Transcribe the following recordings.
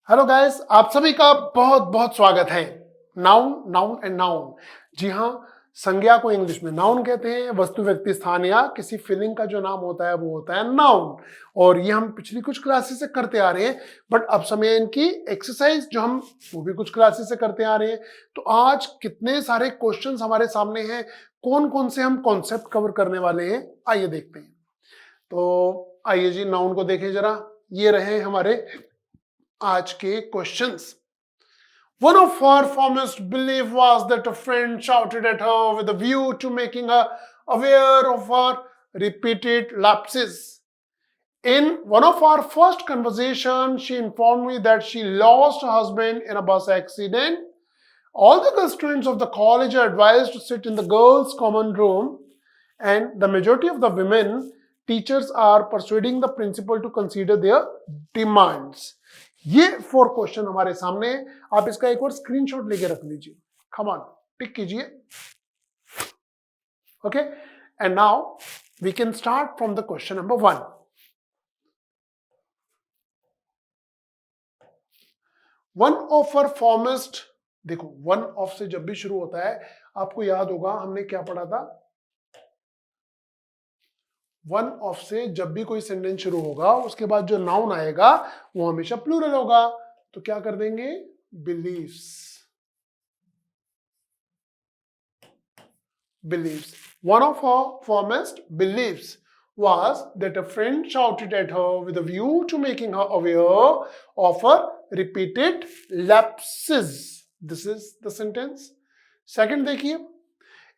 Hello guys, आप सभी का बहुत बहुत स्वागत है। Noun noun and noun. जी हाँ, संज्ञा को इंग्लिश में नाउन कहते हैं। वस्तु, व्यक्ति, स्थान या किसी फीलिंग का जो नाम होता है वो होता है नाउन। और ये हम पिछली कुछ क्लासेस से करते आ रहे हैं, बट अब समय इनकी एक्सरसाइज जो हम वो भी कुछ क्लासेस से करते आ रहे हैं। तो आज कितने सारे क्वेश्चंस हमारे सामने हैं, कौन कौन से हम कॉन्सेप्ट कवर करने वाले हैं, आइए देखते हैं। तो आइए जी, नाउन को देखें जरा। ये रहे हमारे आज के questions. One of her fondest belief was that a friend shouted at her with a view to making her aware of her repeated lapses. In one of our first conversations, she informed me that she lost her husband in a bus accident. All the girl students of the college are advised to sit in the girls' common room, and the majority of the women teachers are persuading the principal to consider their demands. ये 4 question हमारे सामने है। आप इसका एक और screenshot लेके रख लीजिए। कम ऑन, टिक कीजिए। Okay, and now we can start from the question number 1। One of our foremost, देखो वन ऑफ से जब भी शुरू होता है, आपको याद होगा हमने क्या पढ़ा था। वन ऑफ से जब भी कोई सेंटेंस शुरू होगा, उसके बाद जो नाउन आएगा वो हमेशा प्लूरल होगा। तो क्या कर देंगे? Beliefs. Believes. One of her foremost beliefs was that a friend shouted at her with a view to making her aware of her repeated lapses. This is the sentence. Second, देखिए,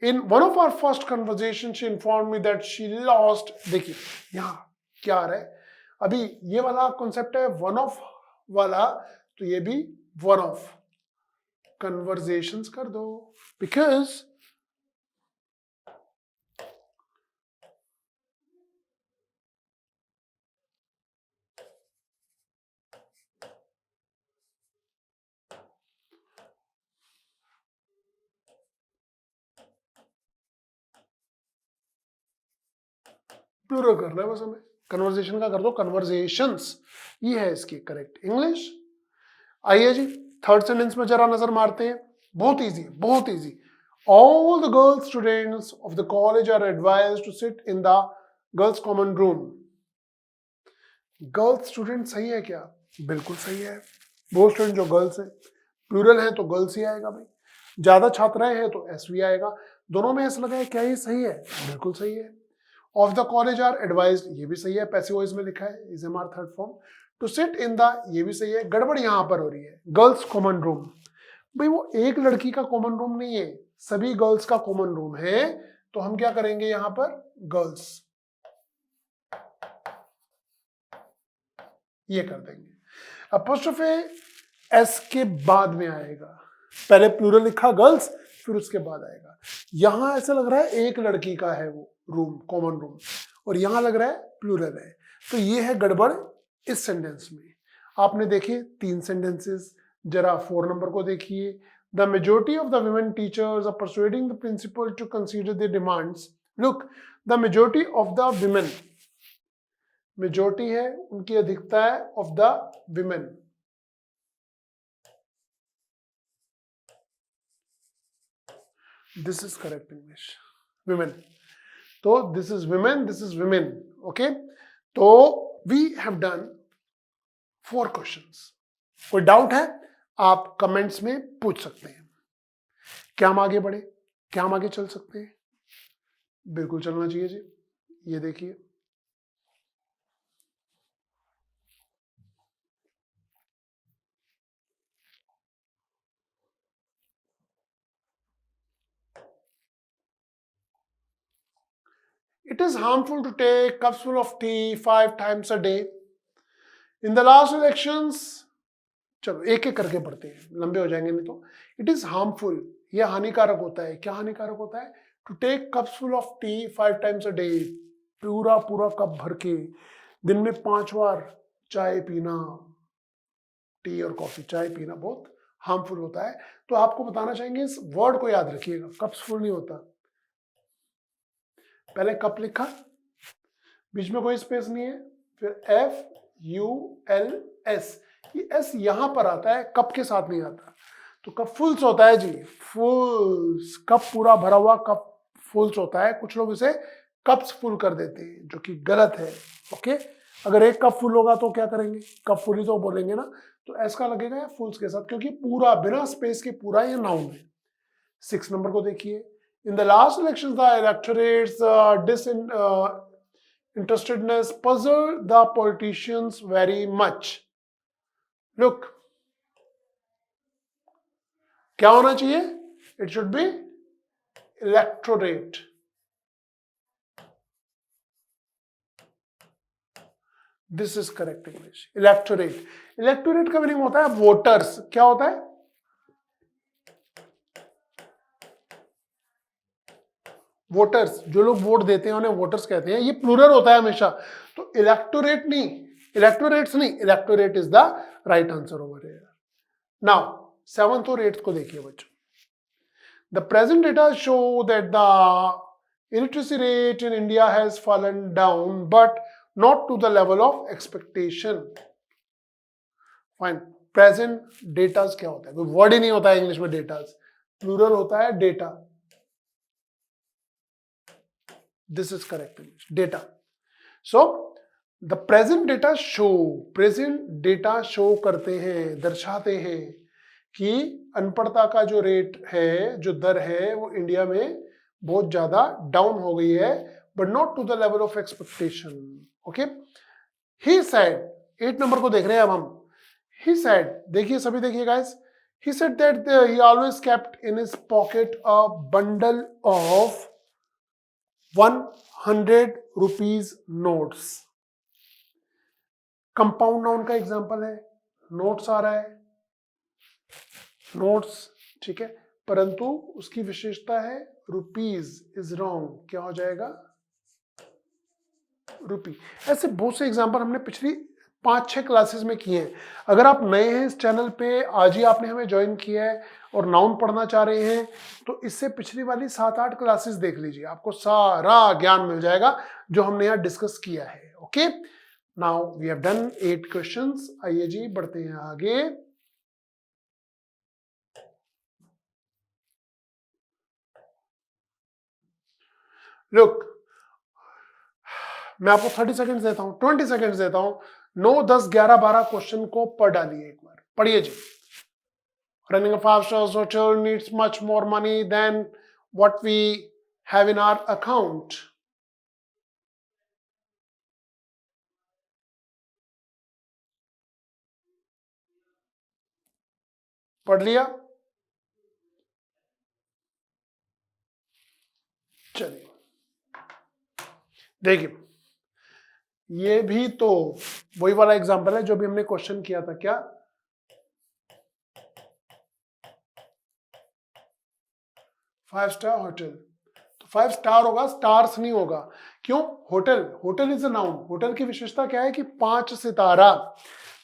in one of our first conversations, she informed me that she lost. देखिए यहाँ क्या आ रहा है? अभी ये वाला concept है वन ऑफ वाला, तो ये भी वन ऑफ। कन्वर्जेशंस कर दो, बिकॉज प्लूरल करना है बस हमें। कन्वर्जेशन का कर दो, कन्वर्जेशंस, ये है इसकी करेक्ट इंग्लिश। आइए जी, थर्ड सेंटेंस में जरा नजर मारते हैं। बहुत इजी, बहुत easy. All the girls students of the college are advised to sit in the girls common room. Girls student सही है क्या? बिल्कुल सही है। वो स्टूडेंट जो गर्ल्स है, प्लूरल है तो गर्ल्स ही आएगा भाई। ज्यादा छात्राएं हैं तो एस भी आएगा। दोनों में ऐसा लगा है, क्या ये सही है? बिल्कुल सही है। Of the college are advised, ये भी सही है, पैसिव वॉइस में लिखा है, is am are third form. To sit in the, ये भी सही है। गड़बड़ यहां पर हो रही है, गर्ल्स कॉमन रूम। भाई वो एक लड़की का कॉमन रूम नहीं है, सभी गर्ल्स का कॉमन रूम है। तो हम क्या करेंगे यहां पर? गर्ल्स, ये कर देंगे। अपोस्ट्रोफे एस के बाद में आएगा। पहले प्लूरल लिखा गर्ल्स, फिर उसके बाद आएगा। यहां ऐसा लग रहा है एक लड़की का है वो रूम, कॉमन रूम, और यहां लग रहा है प्लूरल है। तो ये है गड़बड़ इस सेंटेंस में। आपने देखे 3 सेंटेंसेस, जरा 4 नंबर को देखिए। The majority of the women teachers are persuading the principal to consider their demands. Look, the majority of the women, majority है, उनकी अधिकता है, of the women. This is correct English, women. तो this is women, this is women. Okay, तो we have done 4 questions. कोई doubt है आप comments में पूछ सकते हैं। क्या हम आगे बढ़े? क्या हम आगे चल सकते हैं? बिल्कुल चलना चाहिए जी। ये देखिए, it is harmful to take cups full of tea 5 times a day. In the last elections, चलो एक एक करके पढ़ते हैं, लंबे हो जाएंगे नहीं तो। इट इज हार्मफुल, ये हानिकारक होता है। क्या हानिकारक होता है? To take cups full of tea 5 times a day, पूरा पूरा कप भर के दिन में 5 बार चाय पीना, टी और कॉफी, चाय पीना बहुत हार्मफुल होता है। तो आपको बताना चाहेंगे, इस वर्ड को याद रखिएगा, कप्स फुल नहीं होता। पहले कप लिखा, बीच में कोई स्पेस नहीं है, फिर FULS, ये एस यहां पर आता है, कप के साथ नहीं आता। तो कप फुल्स होता है जी, फुल्स, कप पूरा भरा हुआ कप फुल्स होता है। कुछ लोग इसे कप्स फुल कर देते हैं, जो कि गलत है। ओके, अगर एक कप फुल होगा तो क्या करेंगे, कप फुल ही तो बोलेंगे ना। तो एस का लगेगा या फुल्स के साथ, क्योंकि पूरा बिना स्पेस के पूरा ये नाउन है। 6 नंबर को देखिए, in the last election the electorates disinterestedness puzzled the politicians very much. Look, क्या होना चाहिए, it should B electorate. This is correct English, electorate. Electorate का मीनिंग होता है वोटर्स। क्या होता है, वोटर्स, जो लोग वोट देते हैं उन्हें वोटर्स कहते हैं। ये प्लूरल होता है हमेशा, तो इलेक्टोरेट नहीं, इलेक्टोरेट्स नहीं, electorate is the right answer over here. Now 7th और 8th को देखिए बच्चों। The present data show that the illiteracy rate in India has fallen down, but not to the level of expectation. Fine. Present data क्या होता है, कोई word ही नहीं होता है इंग्लिश में डेटास, प्लूरल होता है data. This is correct English, data. So the present data show, present data show करते हैं, दर्शाते हैं कि अनपढ़ता का जो रेट है, जो दर है, वो इंडिया में बहुत ज्यादा डाउन हो गई है, but not to the level of expectation. Okay, he said, 8 number को देख रहे हैं अब हम। ही सेड, देखिए सभी देखिए guys, he said that he always kept in his pocket a bundle of 100 rupees notes. Compound noun का एग्जांपल है, नोट्स आ रहा है, नोट्स, ठीक है, परंतु उसकी विशेषता है रुपीज, इज रॉन्ग, क्या हो जाएगा, रुपी। ऐसे बहुत से एग्जांपल हमने पिछली 5-6 क्लासेस में किए हैं। अगर आप नए हैं इस चैनल पे, आज ही आपने हमें ज्वाइन किया है और नाउन पढ़ना चाह रहे हैं, तो इससे पिछली वाली 7-8 क्लासेस देख लीजिए, आपको सारा ज्ञान मिल जाएगा जो हमने यहाँ डिस्कस किया है। Okay, now we have done 8 questions. आइए जी बढ़ते हैं आगे। लुक, मैं आपको 30 सेकंड्स देता हूं, 20 सेकंड्स देता हूं, 9, 10, 11, 12 क्वेश्चन को पढ़ डालिए एक बार, पढ़िए जी। Running a 5-star hotel needs much more money than what we have in our account. पढ़ लिया, चलिए देखिए, ये भी तो वही वाला एग्जांपल है जो भी हमने क्वेश्चन किया था। क्या, फाइव स्टार होटल, तो 5 स्टार होगा, स्टार्स नहीं होगा। क्यों, hotel, hotel is a noun. Hotel की विशेषता क्या है कि 5 सितारा।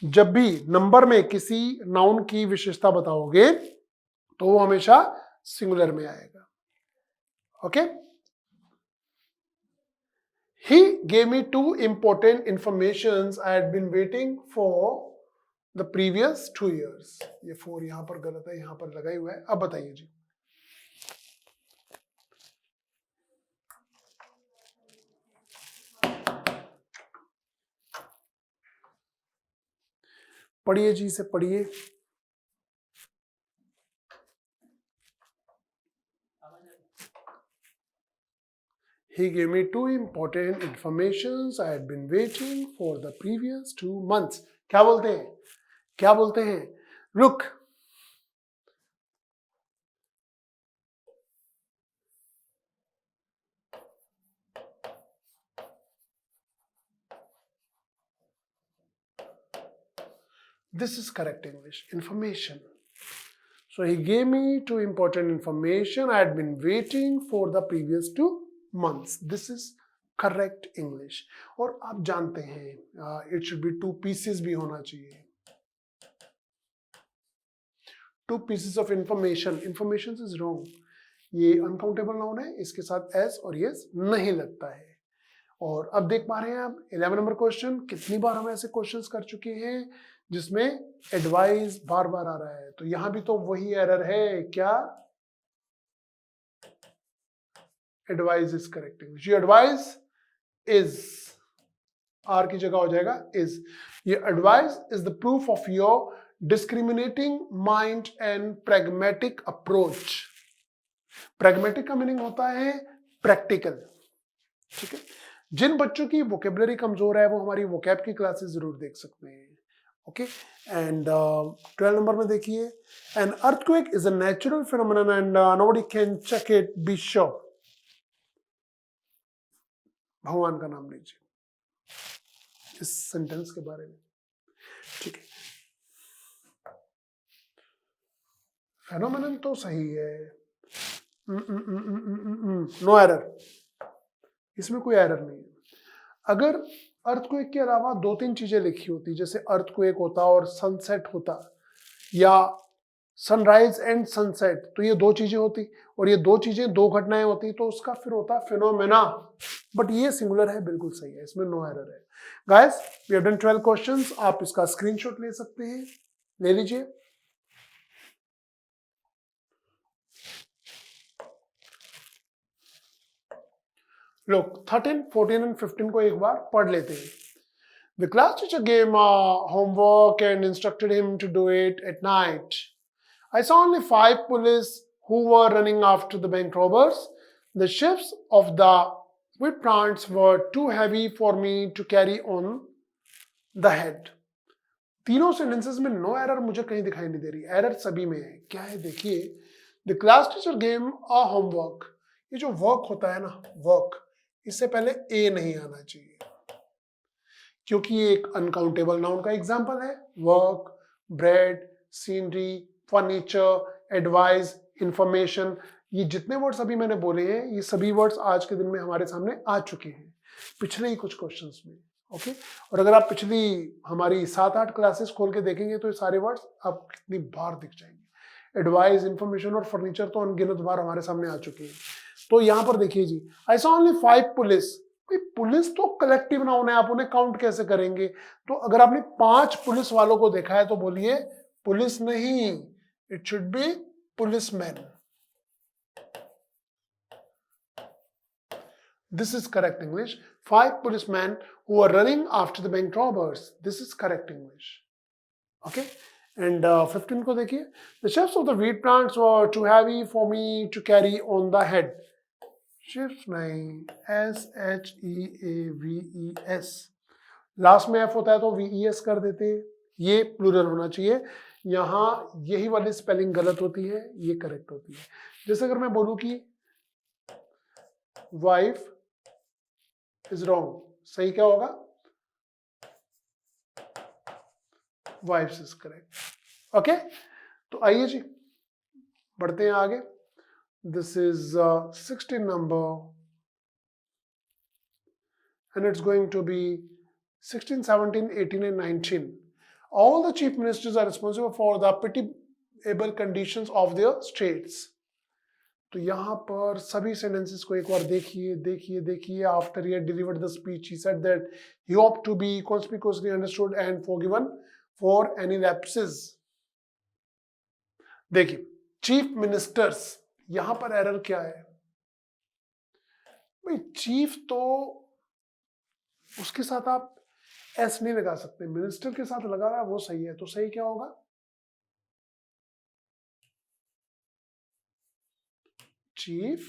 जब भी नंबर में किसी नाउन की विशेषता बताओगे तो वो हमेशा सिंगुलर में आएगा। Okay, he gave me 2 important informations I had been waiting for the previous 2 years. ये 4 यहां पर गलत है, यहां पर लगा ही हुआ है। अब बताइए जी, पढ़िए जी, इसे पढ़िए। He gave me 2 important informations I had been waiting for the previous 2 months. क्या बोलते हैं, क्या बोलते हैं, look, this is correct English, information. So he gave me 2 important information I had been waiting for the previous 2 months. This is correct English. और आप जानते हैं it should be 2 pieces भी होना चाहिए। 2 pieces of information. Information is wrong. ये uncountable noun है, इसके साथ एस और यस नहीं लगता है। और अब देख पा रहे हैं आप 11 नंबर क्वेश्चन। कितनी बार हम ऐसे क्वेश्चंस कर चुके हैं जिसमें एडवाइज बार बार आ रहा है, तो यहां भी तो वही एरर है, क्या? Advice is correct English. ये एडवाइज इज, आर की जगह हो जाएगा इज। ये advice is the proof of your discriminating mind and pragmatic approach. Pragmatic का मीनिंग होता है प्रैक्टिकल, ठीक है। जिन बच्चों की वोकेबलरी कमजोर है वो हमारी वोकैब की क्लासेस जरूर देख सकते हैं, ओके। एंड 12 नंबर में देखिए, an earthquake is a natural phenomenon and nobody can check it, be sure. भगवान का नाम लीजिए इस सेंटेंस के बारे में, ठीक है। फेनोमेनन तो सही है, नो एरर, इसमें कोई एरर नहीं है। अगर अर्थक्वेक के अलावा 2-3 चीजें लिखी होती, जैसे अर्थक्वेक होता और सनसेट होता, या सनराइज एंड सनसेट, तो ये 2 चीजें होती, और ये 2 चीजें 2 घटनाएं होती, तो उसका फिर होता फिनोमेना। बट ये सिंगुलर है, बिल्कुल सही है, इसमें नो एरर है। Guys, we have done 12 questions. आप इसका स्क्रीनशॉट ले सकते हैं, ले लीजिए। लोग 13, 14 एंड 15 को एक बार पढ़ लेते हैं। The class teacher gave homework and instructed him to do it at night. I saw only 5 police who were running after the bank robbers. The shifts of the wheat plants were too heavy for me to carry on the head. तीनों sentences में no error मुझे कहीं दिखाई नहीं दे रही, error सभी में है। क्या है देखिए, the class teacher game a homework. ये जो वर्क होता है ना, वर्क, इससे पहले ए नहीं आना चाहिए, क्योंकि ये एक अनकाउंटेबल नाउन का एग्जाम्पल है। Work, bread, scenery, furniture, advice, information, ये जितने वर्ड्स अभी मैंने बोले हैं, ये सभी वर्ड्स आज के दिन में हमारे सामने आ चुके हैं पिछले ही कुछ क्वेश्चंस में, ओके। और अगर आप पिछली हमारी 7-8 क्लासेस खोल के देखेंगे तो ये सारे वर्ड्स आप कितनी बार दिख जाएंगे। एडवाइस, इंफॉर्मेशन और फर्नीचर तो अनगिनत बार हमारे सामने आ चुके हैं। तो यहाँ पर देखिए जी, I saw only 5 police. Police तो कलेक्टिव नाउन है, आप उन्हें काउंट कैसे करेंगे? तो अगर आपने 5 पुलिस वालों को देखा है तो बोलिए पुलिस नहीं, it should B policeman. This is correct English. 5 policemen who were running after the bank robbers. This is correct English. Okay. And 15 को देखिए, the shifts of the wheat plants were too heavy for me to carry on the head. Shifts नहीं, SHEAVES, last में F होता है तो VES कर देते, ये प्लूरल होना चाहिए। यहाँ यही वाली स्पेलिंग गलत होती है, ये करेक्ट होती है। जैसे अगर मैं बोलूं कि वाइफ इज रॉन्ग, सही क्या होगा? Wives is correct, okay. तो आइए जी बढ़ते हैं आगे। This is 16 number and it's going to be 16, 17, 18 and 19. All the chief ministers are responsible for the pitiable conditions of their states. तो यहाँ पर सभी सेंटेंसेस को एक बार देखिए देखिए देखिए। After he delivered the speech he said that he hoped to be conspicuously understood and forgiven for any lapses. देखिए चीफ मिनिस्टर्स, यहां पर एरर क्या है भाई? चीफ तो उसके साथ आप एस नहीं लगा सकते, मिनिस्टर के साथ लगा रहा है वो सही है, तो सही क्या होगा? Chief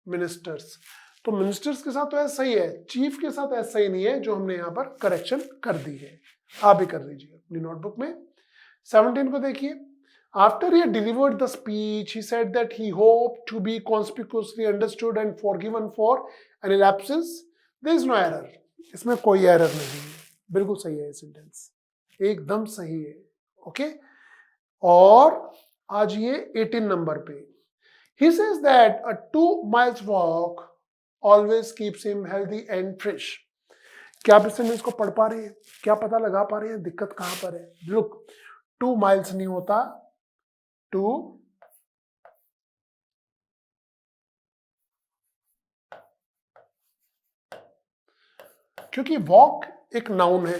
ministers. तो मिनिस्टर्स के साथ तो ऐसा सही है, चीफ के साथ ऐसा सही नहीं है, जो हमने यहां पर करेक्शन कर दी है। आप भी कर लीजिए अपनी नोटबुक में। 17 को देखिए, after he delivered the speech he said that he hoped to be conspicuously understood and forgiven for any lapses. There is no error, इसमें कोई एरर नहीं है, बिल्कुल सही है ये सेंटेंस, एकदम सही है, ओके। और आज ये 18 नंबर पे, he says that a 2 miles walk always keeps him healthy and fresh. क्या आप इस सेंटेंस को पढ़ पा रहे हैं? क्या पता लगा पा रहे हैं दिक्कत कहां पर है? लुक, 2 miles नहीं होता, 2 क्योंकि वॉक एक नाउन है।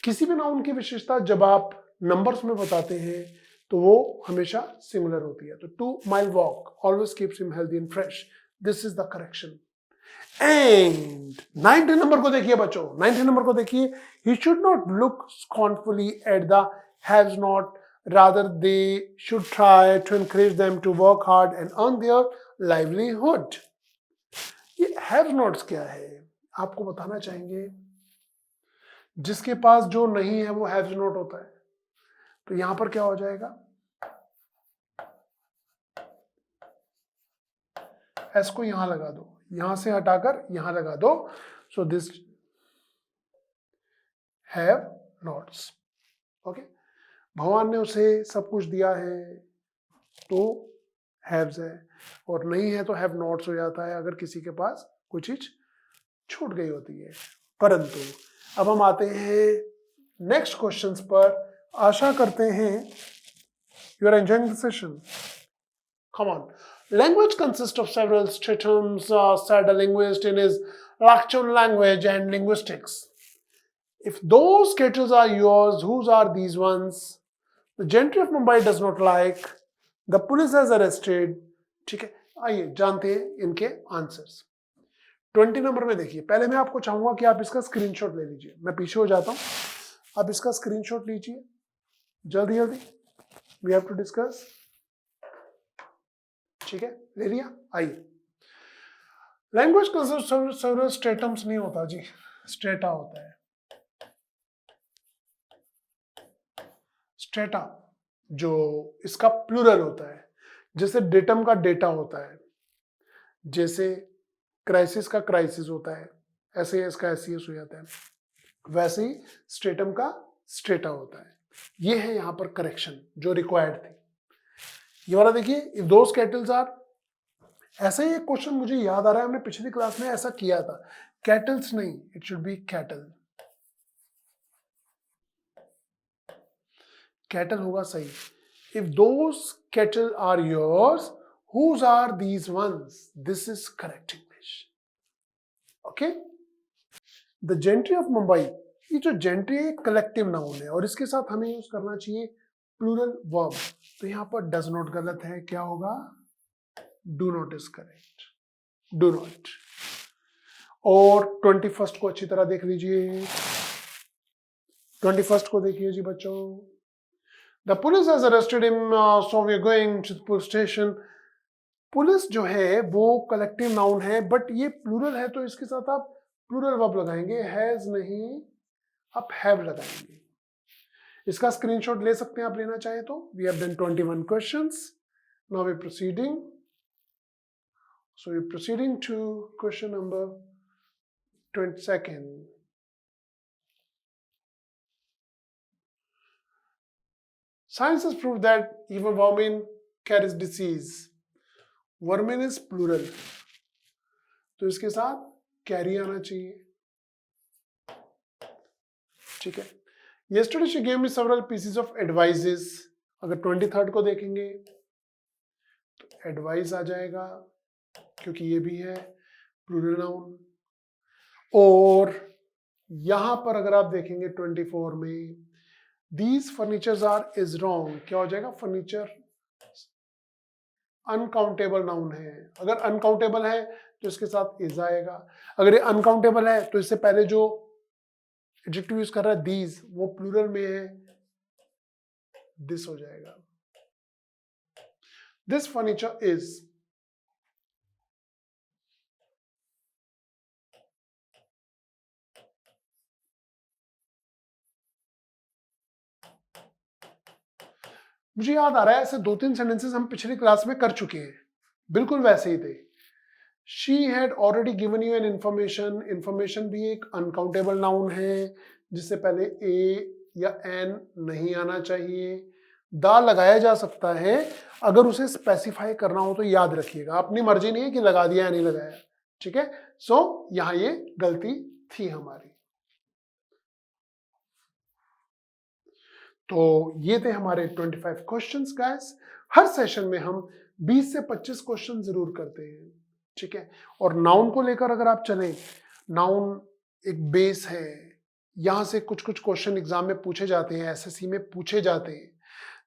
किसी भी नाउन की विशेषता जब आप नंबर्स में बताते हैं तो वो हमेशा सिमिलर होती है। तो 2 mile walk always keeps him healthy and fresh. This is the correction. And 90 number को देखिए बच्चों, 90 नंबर को देखिए, he should not look scornfully at the haves not, rather they should try to encourage them to work hard and earn their livelihood. ये have nots क्या है आपको बताना चाहेंगे। जिसके पास जो नहीं है वो have not होता है। तो यहां पर क्या हो जाएगा, एस को यहां लगा दो, यहां से हटाकर यहां लगा दो। So this have nots. Okay, भगवान ने उसे सब कुछ दिया है तो हैव्स है, और नहीं है तो हैव नॉट्स हो जाता है अगर किसी के पास कोई चीज छूट गई होती है। परंतु अब हम आते हैं नेक्स्ट क्वेश्चंस पर। आशा करते हैं you are enjoying the session. Come on. Language consists of several stratums, said a linguist in his lecture on language and linguistics. If those kettles are yours, whose are these ones? The gentry of Mumbai does not like. The police has arrested. ठीक है, आइए जानते हैं इनके answers. 20 number में देखिए, पहले मैं आपको चाहूंगा कि आप इसका स्क्रीनशॉट ले लीजिए। मैं पीछे हो जाता हूं, आप इसका स्क्रीनशॉट लीजिए जल्दी जल्दी। We have to discuss. ठीक है, ले लिया। आइए, लैंग्वेज कंसिस्ट स्टेटम्स नहीं होता जी, स्टेटा होता है। स्टेटा जो इसका प्लूरल होता है, जैसे डेटम का डेटा होता है, जैसे क्राइसिस का क्राइसिस होता है, ऐसे इसका एसईएस हो जाता है, वैसे ही स्टेटम का स्टेटा होता है। ये है यहाँ पर करेक्शन जो रिक्वायर्ड थी। ये वाला देखिए, इफ दोस कैटल्स आर, ऐसा ही एक क्वेश्चन मुझे याद आ रहा है, हमने पिछली क्लास में ऐसा किया था। कैटल्स नहीं, it should be cattle. Cattle होगा सही। If those cattle are yours, whose are these ones? This is correct English. Okay, the gentry of Mumbai, ये जो जेंट्री है कलेक्टिव नाउन है और इसके साथ हमें यूज करना चाहिए प्लूरल वर्ब। तो यहां पर डज नॉट गलत है, क्या होगा? Do not is correct, do not. और 21 को अच्छी तरह देख लीजिए। 21 को देखिए जी बच्चों। The police has arrested him, so we are going to the police station. Police जो है वो कलेक्टिव नाउन है, बट ये प्लूरल है तो इसके साथ आप प्लूरल वर्ब लगाएंगे, हैज नहीं, आप हैव लगाएंगे। इसका स्क्रीनशॉट ले सकते हैं आप लेना चाहे तो। We have done 21 questions, now we proceeding. So we're proceeding to question number 22nd. Science has proved that even vermin carries disease. Vermin is plural, तो इसके साथ carry आना चाहिए। ठीक है। Yesterday she gave me several pieces of advices. अगर 23rd को देखेंगे तो advice आ जाएगा, क्योंकि ये भी है प्लूरल नाउन। और यहां पर अगर आप देखेंगे 24 में, these furnitures are is wrong, क्या हो जाएगा? फर्नीचर अनकाउंटेबल नाउन है। अगर अनकाउंटेबल है तो इसके साथ इज आएगा। अगर ये अनकाउंटेबल है तो इससे पहले जो एडजेक्टिव यूज कर रहा है दीज, वो प्लूरल में है, दिस हो जाएगा। This furniture is. मुझे याद आ रहा है ऐसे 2-3 सेंटेंसेस हम पिछली क्लास में कर चुके हैं, बिल्कुल वैसे ही थे। She had already given you an information. Information भी एक अनकाउंटेबल नाउन है जिससे पहले ए या एन नहीं आना चाहिए। दा लगाया जा सकता है अगर उसे स्पेसिफाई करना हो तो याद रखिएगा, अपनी मर्जी नहीं है कि लगा दिया या नहीं लगाया। ठीक है, सो यहां ये गलती थी हमारी। तो ये थे हमारे 25 क्वेश्चंस गाइस। हर सेशन में हम 20 से 25 क्वेश्चन जरूर करते हैं। ठीक है, और नाउन को लेकर अगर आप चलें, नाउन एक बेस है, यहाँ से कुछ कुछ क्वेश्चन एग्जाम में पूछे जाते हैं, एसएससी में पूछे जाते हैं।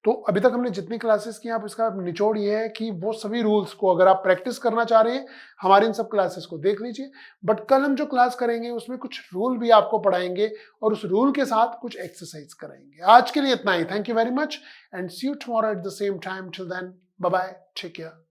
तो अभी तक हमने जितनी क्लासेस की आप इसका निचोड़ ये है कि वो सभी रूल्स को अगर आप प्रैक्टिस करना चाह रहे हैं हमारे इन सब क्लासेस को देख लीजिए। बट कल हम जो क्लास करेंगे उसमें कुछ रूल भी आपको पढ़ाएंगे और उस रूल के साथ कुछ एक्सरसाइज कराएंगे। आज के लिए इतना ही। Thank you very much and see you tomorrow at the same time. Till then bye bye, take care.